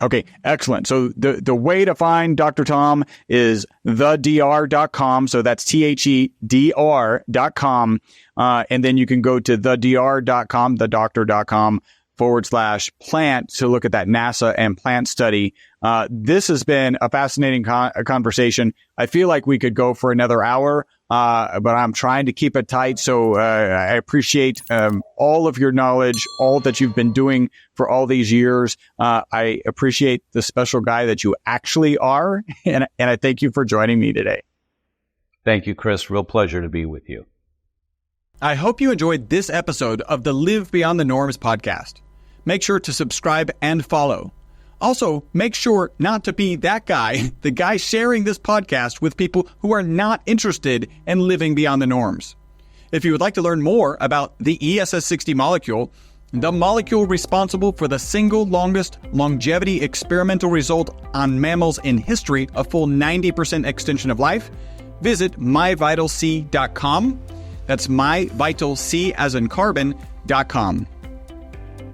Okay, excellent. So the way to find Dr. Tom is thedr.com. So that's THEDR.com. And then you can go to thedr.com, thedoctor.com/plant to look at that NASA and plant study. This has been a fascinating conversation. I feel like we could go for another hour, but I'm trying to keep it tight. So I appreciate all of your knowledge, all that you've been doing for all these years. I appreciate the special guy that you actually are, and I thank you for joining me today. Thank you, Chris. Real pleasure to be with you. I hope you enjoyed this episode of the Live Beyond the Norms podcast. Make sure to subscribe and follow. Also, make sure not to be that guy, the guy sharing this podcast with people who are not interested in living beyond the norms. If you would like to learn more about the ESS60 molecule, the molecule responsible for the single longest longevity experimental result on mammals in history, a full 90% extension of life, visit myvitalc.com. That's myvitalc as in carbon.com.